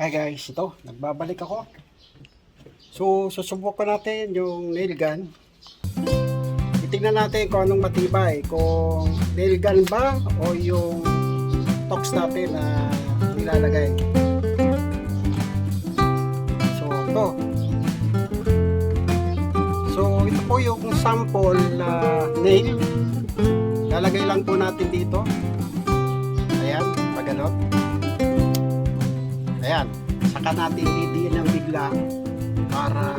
Hi guys, ito, nagbabalik ako. So, susubukan natin yung nail gun. Itingnan natin kung anong matibay, kung nail gun ba o yung tox natin na nilalagay. So, ito. So, ito po yung sample na nail. Lalagay lang po natin dito. Ayan, pagalot. Ayan, saka natin didiin ng bigla para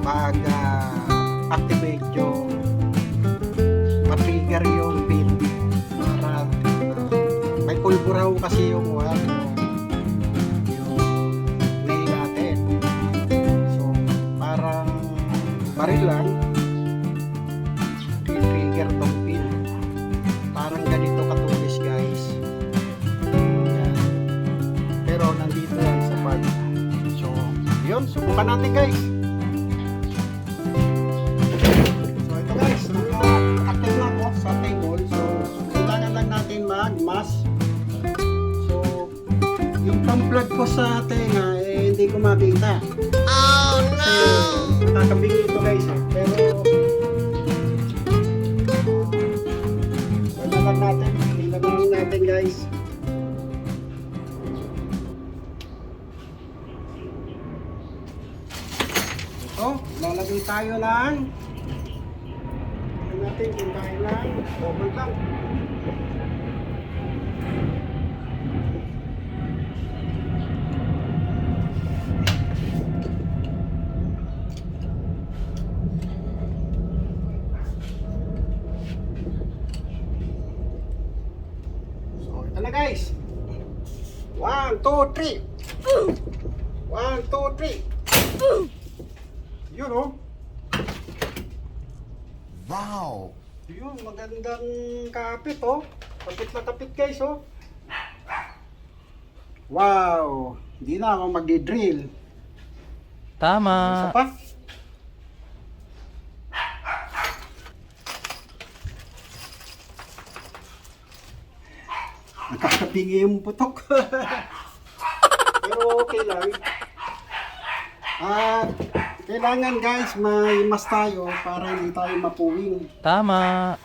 mag-activate yung ma-trigger yung pin para may pulbo raw kasi yung nail natin. So, parang baril lang trigger tong pin. Parang ganito katulis guys. Pero nandito yan sa part. So, yun, subukan natin guys. So, ito guys, active na ako sa table. So, kailangan lang natin mag-mask. So, yung pang-plug ko sa tenga, hindi ko makita. Oh no! Kasi, nakakabingin ito guys. Pero, ilagay natin guys. Oh, lalagay tayo lang. Tignan natin kung kaya lang. Open lang. So, ito na guys. 1, 2, 3. 1, 2, 3. Yun oh. Wow! Yun, magandang kapit oh. Kapit na kapit guys oh. Wow! Hindi na ako magdi-drill. Tama. Isa pa. Nakakapingi yung putok. Pero okay lang. Kailangan guys may mas tayo para hindi tayo mapuwing. Tama.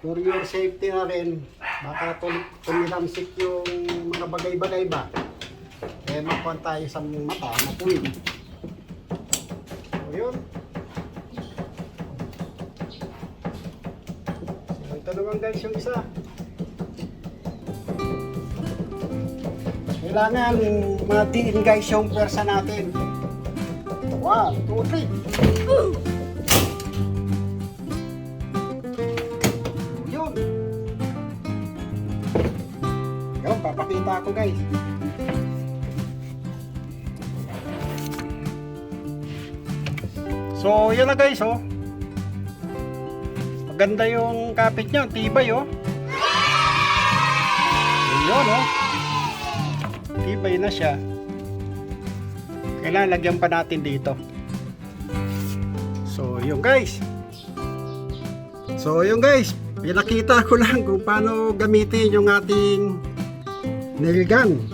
For your safety na rin. Baka tumilamsik yung mga bagay-bagay ba. Eh makuha tayo sa mata, mapuwing. So yun. So ito naman guys yung isa. Kailangan matiin guys yung pwersa natin. 1, 2, 3. Yun. Yun, papakita ako guys. So, yun na guys oh. Maganda yung kapit niya, tibay oh. Yun oh. Tibay na siya. Kailangan lagyan pa natin dito. So yun guys. Pinakita ko lang kung paano gamitin yung ating nail gun.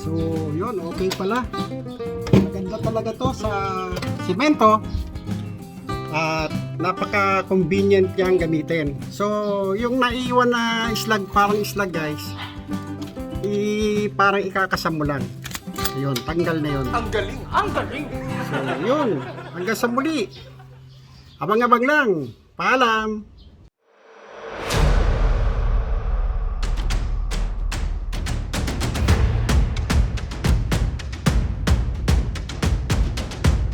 So yun, okay pala. Maganda talaga to sa simento. At napaka-convenient niyang gamitin. So yung naiwan na slag, parang slag guys, parang ikakasamulan. Ayun, tanggal na yun. Ang galing! Ang galing! So, yun. Hanggang sa muli. Abang-abang lang. Paalam.